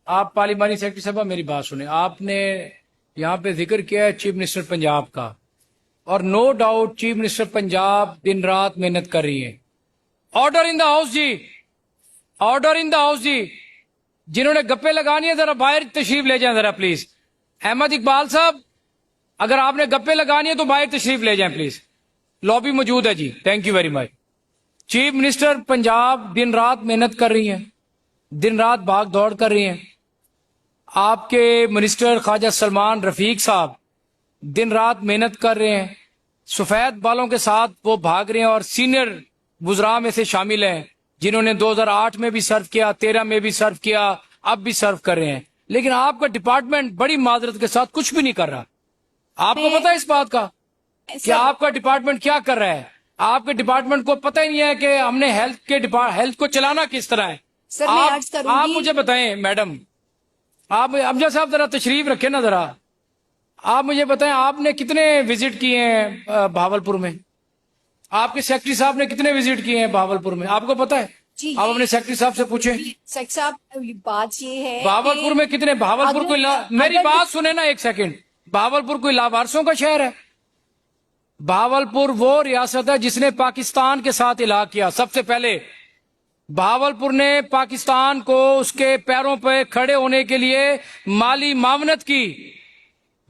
آپ پارلیمانی سیکرٹری صاحب میری بات سنیں. آپ نے یہاں پہ ذکر کیا ہے چیف منسٹر پنجاب کا, اور no doubt chief minister Punjab دن رات محنت کر رہی ہیں. آرڈر ان دا ہاؤس جی, آرڈر ان دا ہاؤس جی. جنہوں نے گپے لگانی ہے ذرا باہر تشریف لے جائیں ذرا پلیز. احمد اقبال صاحب, اگر آپ نے گپے لگانی ہے تو باہر تشریف لے جائیں پلیز. لابی موجود ہے جی. Thank you very much. Chief minister Punjab دن رات محنت کر رہی ہیں, دن رات بھاگ دوڑ کر رہی ہیں. آپ کے منسٹر خواجہ سلمان رفیق صاحب دن رات محنت کر رہے ہیں, سفید بالوں کے ساتھ وہ بھاگ رہے ہیں, اور سینئر وزراء میں سے شامل ہیں جنہوں نے 2008 میں بھی سرو کیا, 13 میں بھی سرو کیا, اب بھی سرو کر رہے ہیں. لیکن آپ کا ڈپارٹمنٹ بڑی معذرت کے ساتھ کچھ بھی نہیں کر رہا. آپ کو پتا ہے اس بات کا کہ آپ کا ڈپارٹمنٹ کیا کر رہا ہے؟ آپ کے ڈپارٹمنٹ کو پتہ ہی نہیں ہے کہ ہم نے ہیلتھ کو چلانا کس طرح ہے. آپ مجھے بتائیں میڈم, آپ امجد صاحب ذرا تشریف رکھیں نا ذرا. آپ مجھے بتائیں آپ نے کتنے وزٹ کیے ہیں بہاولپور میں؟ آپ کے سیکرٹری صاحب نے کتنے وزٹ کیے ہیں بہاولپور میں؟ آپ کو پتا ہے؟ آپ اپنے سیکرٹری صاحب سے پوچھیں. سیکرٹری صاحب بات یہ ہے بہاولپور میں کتنے, بہاولپور کو میری بات سنیں نا ایک سیکنڈ. بہاولپور کوئی لاوارسوں کا شہر ہے؟ بہاولپور وہ ریاست ہے جس نے پاکستان کے ساتھ الحاق کیا. سب سے پہلے بہاولپور نے پاکستان کو اس کے پیروں پہ کھڑے ہونے کے لیے مالی معاونت کی.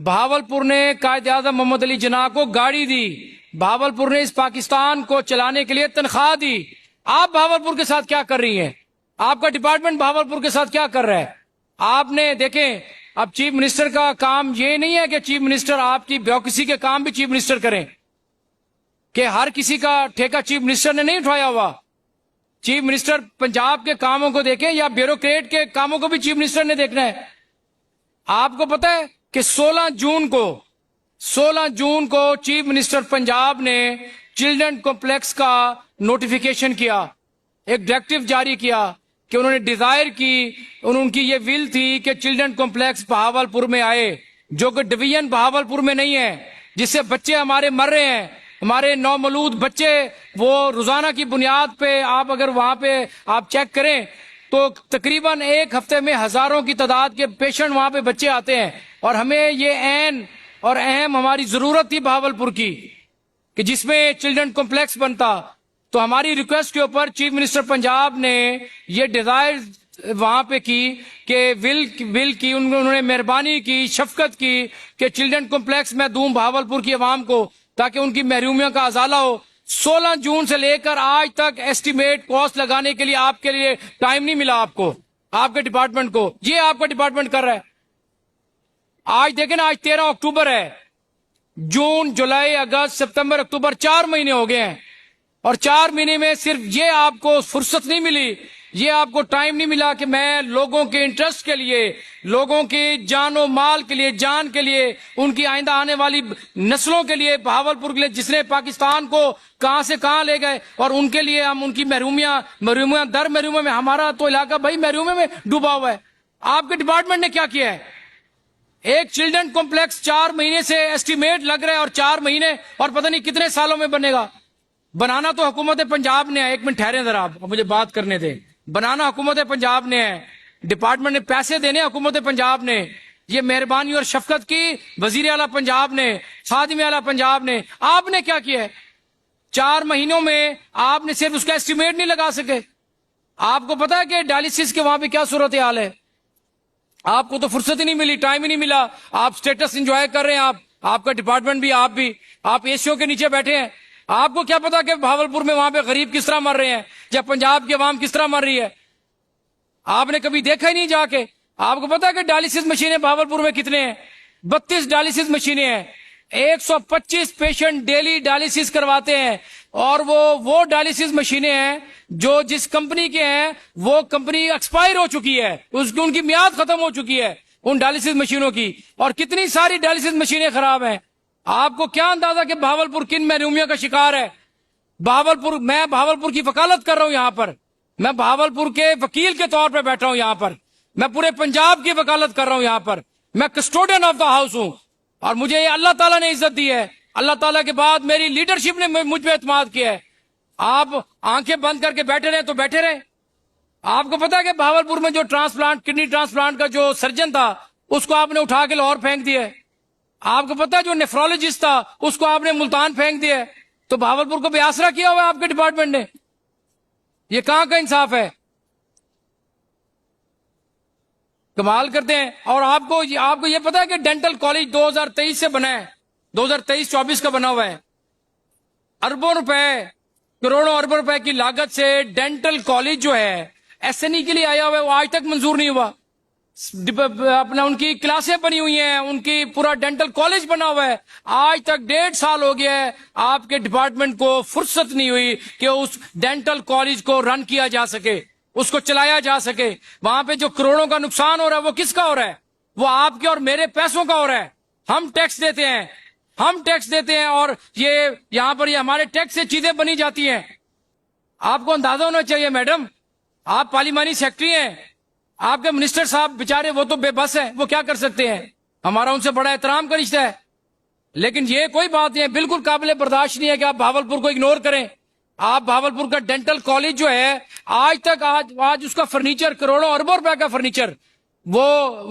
بہاولپور نے قائد اعظم محمد علی جناح کو گاڑی دی. بہاولپور نے اس پاکستان کو چلانے کے لیے تنخواہ دی. آپ بہاولپور کے ساتھ کیا کر رہی ہیں؟ آپ کا ڈپارٹمنٹ بہاولپور کے ساتھ کیا کر رہا ہے؟ آپ نے دیکھیں, اب چیف منسٹر کا کام یہ نہیں ہے کہ چیف منسٹر آپ کی بیوروکریسی کے کام بھی چیف منسٹر کریں, کہ ہر کسی کا ٹھیکہ چیف منسٹر نے نہیں اٹھایا ہوا. چیف منسٹر پنجاب کے کاموں کو دیکھیں یا بیوروکریٹ کے کاموں کو بھی چیف منسٹر نے دیکھنا ہے. آپ کو پتا ہے کہ 16 جون کو چیف منسٹر پنجاب نے چلڈرن کمپلیکس کا نوٹیفیکیشن کیا, ایک ڈائریکٹو جاری کیا کہ انہوں نے ڈیزائر کی, ان کی یہ ول تھی کہ چلڈرن کمپلیکس بہاولپور میں آئے, جو کہ ڈویژن بہاولپور میں نہیں ہے, جس سے بچے ہمارے مر رہے ہیں. ہمارے نومولود بچے وہ روزانہ کی بنیاد پہ, آپ اگر وہاں پہ آپ چیک کریں تو تقریباً ایک ہفتے میں ہزاروں کی تعداد کے پیشنٹ وہاں پہ بچے آتے ہیں. اور ہمیں یہ عین اور اہم ہماری ضرورت تھی بہاولپور کی کہ جس میں چلڈرن کمپلیکس بنتا. تو ہماری ریکویسٹ کے اوپر چیف منسٹر پنجاب نے یہ ڈیزائر وہاں پہ کی کہ ول کی انہوں نے مہربانی کی, شفقت کی کہ چلڈرن کمپلیکس میں دوں بہاولپور کی عوام کو تاکہ ان کی محرومیوں کا ازالہ ہو. 16 جون سے لے کر آج تک ایسٹیمیٹ کاسٹ لگانے کے لیے آپ کے لیے ٹائم نہیں ملا آپ کو, آپ کے ڈپارٹمنٹ کو. یہ آپ کا ڈپارٹمنٹ کر رہا ہے. آج دیکھیں نا, آج 13 اکتوبر ہے. جون, جولائی, اگست, ستمبر, اکتوبر 4 مہینے ہو گئے ہیں, اور 4 مہینے میں صرف یہ آپ کو فرصت نہیں ملی, یہ آپ کو ٹائم نہیں ملا کہ میں لوگوں کے انٹرسٹ کے لیے, لوگوں کی جان و مال کے لیے, جان کے لیے, ان کی آئندہ آنے والی نسلوں کے لیے, بہاولپور کے لیے جس نے پاکستان کو کہاں سے کہاں لے گئے, اور ان کے لیے ہم ان کی محرومیاں در محرومیوں میں, ہمارا تو علاقہ بھائی محرومیوں میں ڈوبا ہوا ہے. آپ کے ڈپارٹمنٹ نے کیا کیا ہے؟ ایک چلڈرن کمپلیکس 4 مہینے سے ایسٹیمیٹ لگ رہا ہے, اور 4 مہینے اور پتہ نہیں کتنے سالوں میں بنے گا. بنانا تو حکومت پنجاب نے ہے. ایک منٹ ٹھہریں ذرا, آپ مجھے بات کرنے دیں. بنانا حکومت پنجاب نے ہے, ڈپارٹمنٹ نے پیسے دینے حکومت پنجاب نے, یہ مہربانی اور شفقت کی وزیر اعلیٰ پنجاب نے, خادم اعلیٰ پنجاب نے. آپ نے کیا کیا ہے؟ 4 مہینوں میں آپ نے صرف اس کا ایسٹیمیٹ نہیں لگا سکے. آپ کو پتا ہے کہ ڈائلیسس کے وہاں پہ کیا صورتحال ہے؟ آپ کو تو فرصت ہی نہیں ملی, ٹائم ہی نہیں ملا. آپ سٹیٹس انجوائے کر رہے ہیں, آپ کا ڈپارٹمنٹ بھی, آپ اے سی او کے نیچے بیٹھے ہیں. آپ کو کیا پتا کہ بہاولپور میں وہاں پہ غریب کس طرح مر رہے ہیں, یا پنجاب کی عوام کس طرح مر رہی ہے؟ آپ نے کبھی دیکھا ہی نہیں جا کے. آپ کو پتا کہ ڈائلیسس مشینیں بہاولپور میں کتنے ہیں؟ 32 ڈائلیسس مشینیں ہیں. 125 پیشنٹ ڈیلی ڈائلیسس کرواتے ہیں, اور وہ ڈائلیسس مشینیں ہیں جو جس کمپنی کے ہیں وہ کمپنی ایکسپائر ہو چکی ہے, ان کی میعاد ختم ہو چکی ہے ان ڈائلیسس مشینوں کی, اور کتنی ساری ڈائلیسس مشینیں خراب ہیں. آپ کو کیا اندازہ کہ بہاولپور کن محرومیوں کا شکار ہے؟ میں بہاولپور کی وکالت کر رہا ہوں یہاں پر, میں بہاولپور کے وکیل کے طور پہ بیٹھا ہوں یہاں پر, میں پورے پنجاب کی وکالت کر رہا ہوں یہاں پر. میں کسٹوڈین آف دا ہاؤس ہوں, اور مجھے یہ اللہ تعالیٰ نے عزت دی ہے, اللہ تعالیٰ کے بعد میری لیڈرشپ نے مجھ پہ اعتماد کیا ہے. آپ آنکھیں بند کر کے بیٹھے رہے تو بیٹھے رہے, آپ کو پتا ہے کہ بھاولپور میں جو ٹرانسپلانٹ کڈنی ٹرانسپلانٹ کا جو سرجن تھا اس کو آپ نے اٹھا کے لاہور پھینک دیا ہے. آپ کو پتا ہے جو نیفرولوجسٹ تھا اس کو آپ نے ملتان پھینک دیا ہے. تو بھاولپور کو بے آسرا کیا ہوا ہے آپ کے ڈپارٹمنٹ نے. یہ کہاں کا انصاف ہے؟ کمال کرتے ہیں. اور آپ کو یہ پتا ہے کہ ڈینٹل کالج 2023 سے بنا ہے, 2023-24 کا بنا ہوا ہے. اربوں روپے, کروڑوں اربوں روپے کی لاگت سے ڈینٹل کالج جو ہے ایس این ای کے لیے آیا ہوا ہے, وہ آج تک منظور نہیں ہوا. اپنا ان کی کلاسیں بنی ہوئی ہیں, ان کی پورا ڈینٹل کالج بنا ہوا ہے, آج تک 1.5 سال ہو گیا ہے. آپ کے ڈپارٹمنٹ کو فرصت نہیں ہوئی کہ اس ڈینٹل کالج کو رن کیا جا سکے, اس کو چلایا جا سکے. وہاں پہ جو کروڑوں کا نقصان ہو رہا ہے وہ کس کا ہو رہا ہے؟ وہ آپ کے اور میرے پیسوں کا ہو رہا ہے. ہم ٹیکس دیتے ہیں اور یہ یہاں پر یہ ہمارے ٹیکس سے چیزیں بنی جاتی ہیں. آپ کو اندازہ ہونا چاہیے میڈم, آپ پارلیمانی سیکرٹری ہیں, آپ کے منسٹر صاحب بیچارے وہ تو بے بس ہیں, وہ کیا کر سکتے ہیں؟ ہمارا ان سے بڑا احترام کا رشتہ ہے. لیکن یہ کوئی بات نہیں ہے, بالکل قابل برداشت نہیں ہے کہ آپ بھاولپور کو اگنور کریں. آپ بھاولپور کا ڈینٹل کالج جو ہے آج تک آج اس کا فرنیچر کروڑوں اربوں روپے کا فرنیچر وہ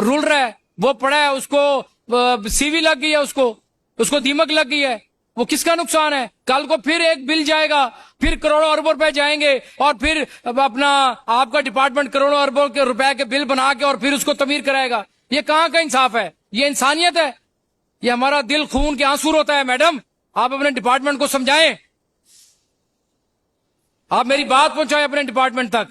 رول رہا ہے, وہ پڑا ہے, اس کو سیوی لگ گئی ہے, اس کو دیمک لگ گئی ہے. وہ کس کا نقصان ہے؟ کل کو پھر ایک بل جائے گا, پھر کروڑوں اربوں روپے جائیں گے اور پھر اپنا آپ کا ڈپارٹمنٹ کروڑوں اربوں کے روپے کے بل بنا کے اور پھر اس کو تعمیر کرائے گا. یہ کہاں کا انصاف ہے؟ یہ انسانیت ہے؟ یہ ہمارا دل خون کے آنسو ہوتا ہے. میڈم آپ اپنے ڈپارٹمنٹ کو سمجھائیں, آپ میری بات پہنچائیں اپنے ڈپارٹمنٹ تک.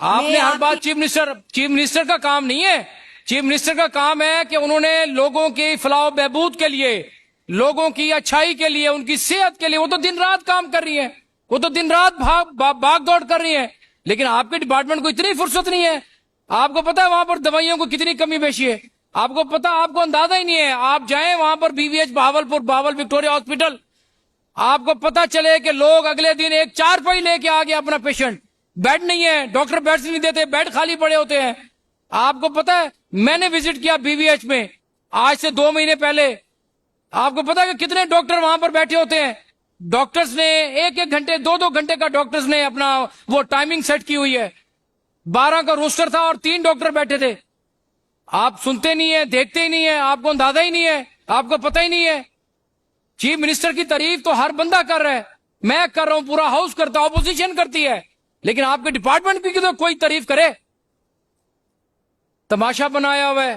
آپ میں نے ہر آپ بات چیف منسٹر کا کام نہیں ہے. چیف منسٹر کا کام ہے کہ انہوں نے لوگوں کی فلاح و بہبود کے لیے, لوگوں کی اچھائی کے لیے, ان کی صحت کے لیے وہ تو دن رات کام کر رہی ہیں, وہ تو دن رات بھاگ دوڑ کر رہی ہیں. لیکن آپ کے ڈپارٹمنٹ کو اتنی فرصت نہیں ہے. آپ کو پتا ہے وہاں پر دوائیوں کو کتنی کمی بیشی ہے؟ آپ کو پتا, آپ کو اندازہ ہی نہیں ہے. آپ جائیں وہاں پر B V H Bahawalpur, Bahawal Victoria hospital, آپ کو پتا چلے کہ لوگ اگلے دن ایک چارپائی لے کے آگے اپنا پیشنٹ, بیڈ نہیں ہے, ڈاکٹر بیڈ نہیں دیتے, بیڈ خالی پڑے ہوتے ہیں. آپ کو پتا ہے میں نے وزٹ کیا بی وی ایچ میں آج سے 2 مہینے پہلے. آپ کو پتا ہے کہ کتنے ڈاکٹر وہاں پر بیٹھے ہوتے ہیں؟ ڈاکٹرز نے 1-1 گھنٹے 2-2 گھنٹے کا ڈاکٹرز نے اپنا وہ ٹائمنگ سیٹ کی ہوئی ہے. 12 کا روسٹر تھا اور 3 ڈاکٹر بیٹھے تھے. آپ سنتے نہیں ہیں, دیکھتے ہی نہیں ہیں, آپ کو اندازہ ہی نہیں ہے, آپ کو پتہ ہی نہیں ہے. چیف منسٹر کی تعریف تو ہر بندہ کر رہا ہے, میں کر رہا ہوں, پورا ہاؤس کرتا, اپوزیشن کرتی ہے, لیکن آپ کے ڈپارٹمنٹ کی تو کوئی تعریف کرے. تماشا بنایا ہوا ہے.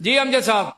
جی امجد صاحب.